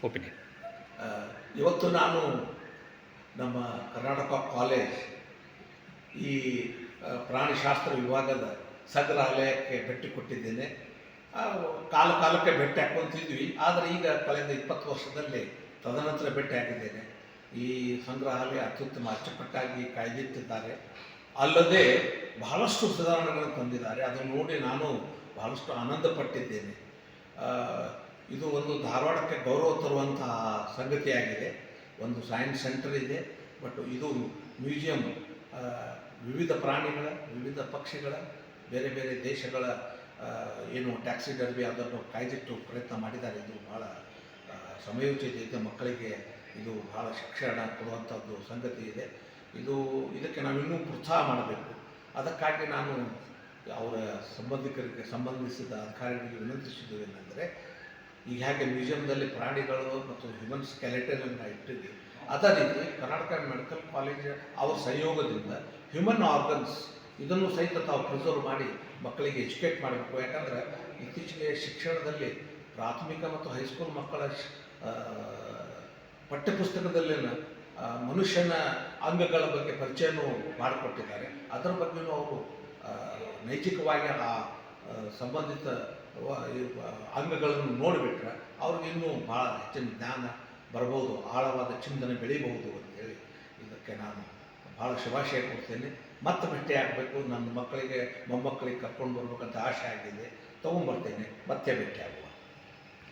Opinion. ಇವತ್ತು ನಾನು ನಮ್ಮ ಕರ್ನಾಟಕ ಕಾಲೇಜ್ ಈ ಪ್ರಾಣಿಶಾಸ್ತ್ರ ವಿಭಾಗದ ಸಂಗ್ರಹಾಲಯಕ್ಕೆ ಭೇಟಿ ಕೊಟ್ಟಿದ್ದೇನೆ. ಕಾಲಕ್ಕೆ ಭೇಟಿ ಹಾಕ್ಕೊಂತಿದ್ವಿ, ಆದರೆ ಈಗ ಕಳೆದ 20 ವರ್ಷದಲ್ಲಿ ತದನಂತರ ಭೇಟಿ ಆಗಿದ್ದೇನೆ. ಈ ಸಂಗ್ರಹಾಲಯ ಅತ್ಯುತ್ತಮ ಅಚ್ಚುಕಟ್ಟಾಗಿ ಕಾಯ್ದಿಟ್ಟಿದ್ದಾರೆ. ಅಲ್ಲದೆ ಬಹಳಷ್ಟು ಸುಧಾರಣೆಗಳನ್ನು ತಂದಿದ್ದಾರೆ. ಅದನ್ನು ನೋಡಿ ನಾನು ಬಹಳಷ್ಟು ಆನಂದ ಪಟ್ಟಿದ್ದೇನೆ. ಇದು ಒಂದು ಧಾರವಾಡಕ್ಕೆ ಗೌರವ ತರುವಂತಹ ಸಂಗತಿಯಾಗಿದೆ. ಒಂದು ಸೈನ್ಸ್ ಸೆಂಟರ್ ಇದೆ, ಬಟ್ ಇದು ಮ್ಯೂಸಿಯಂ ವಿವಿಧ ಪ್ರಾಣಿಗಳ, ವಿವಿಧ ಪಕ್ಷಿಗಳ, ಬೇರೆ ಬೇರೆ ದೇಶಗಳ ಏನು ಟ್ಯಾಕ್ಸಿಡರ್ಮಿ ಅದನ್ನು ಕಾಯ್ದಿಟ್ಟು ಪ್ರಯತ್ನ ಮಾಡಿದ್ದಾರೆ. ಇದು ಭಾಳ ಸಮಯೋಚಿತ ಇದೆ. ಮಕ್ಕಳಿಗೆ ಇದು ಭಾಳ ಶಿಕ್ಷಣ ಕೊಡುವಂಥದ್ದು ಸಂಗತಿ ಇದೆ. ಇದಕ್ಕೆ ನಾವು ಇನ್ನೂ ಪ್ರೋತ್ಸಾಹ ಮಾಡಬೇಕು. ಅದಕ್ಕಾಗಿ ನಾನು ಅವರ ಸಂಬಂಧಿಕರಿಗೆ ಸಂಬಂಧಿಸಿದ ಅಧಿಕಾರಿಗಳಿಗೆ ವಿನಂತಿಸಿದ್ದೇನೆಂದರೆ, ಈಗ ಹೇಗೆ ಮ್ಯೂಸಿಯಂದಲ್ಲಿ ಪ್ರಾಣಿಗಳು ಮತ್ತು ಹ್ಯೂಮನ್ ಸ್ಕೆಲೆಟನನ್ನು ಇಟ್ಟಿದೆ, ಅದೇ ರೀತಿ ಕರ್ನಾಟಕ ಮೆಡಿಕಲ್ ಕಾಲೇಜ್ ಅವರ ಸಹಯೋಗದಿಂದ ಹ್ಯೂಮನ್ ಆರ್ಗನ್ಸ್ ಇದನ್ನು ಸಹಿತ ತಾವು ಪ್ರಿಸರ್ವ್ ಮಾಡಿ ಮಕ್ಕಳಿಗೆ ಎಜುಕೇಟ್ ಮಾಡಬೇಕು. ಯಾಕಂದರೆ ಇತ್ತೀಚೆಗೆ ಶಿಕ್ಷಣದಲ್ಲಿ ಪ್ರಾಥಮಿಕ ಮತ್ತು ಹೈಸ್ಕೂಲ್ ಮಕ್ಕಳ ಪಠ್ಯಪುಸ್ತಕದಲ್ಲಿನ ಮನುಷ್ಯನ ಅಂಗಗಳ ಬಗ್ಗೆ ಪರಿಚಯನೂ ಮಾಡಿಕೊಟ್ಟಿದ್ದಾರೆ. ಅದರ ಬಗ್ಗೆಯೂ ಅವರು ನೈತಿಕವಾಗಿ ಆ ಸಂಬಂಧಿತ ಅಂಗಗಳನ್ನು ನೋಡಿಬಿಟ್ರೆ ಅವ್ರಿಗೆ ಇನ್ನೂ ಭಾಳ ಹೆಚ್ಚಿನ ಜ್ಞಾನ ಬರ್ಬೋದು, ಆಳವಾದ ಚಿಂತನೆ ಬೆಳೀಬಹುದು ಅಂತೇಳಿ ಇದಕ್ಕೆ ನಾನು ಭಾಳ ಶುಭಾಶಯ ಕೊಡ್ತೇನೆ. ಮತ್ತೆ ಭೇಟಿ ಆಗಬೇಕು, ನನ್ನ ಮಕ್ಕಳಿಗೆ ಮೊಮ್ಮಕ್ಕಳಿಗೆ ಕರ್ಕೊಂಡು ಬರ್ಬೇಕಂತ ಆಸೆ ಆಗಿದೆ. ತೊಗೊಂಬರ್ತೇನೆ, ಮತ್ತೆ ಭೇಟಿ ಆಗಬೇಕು.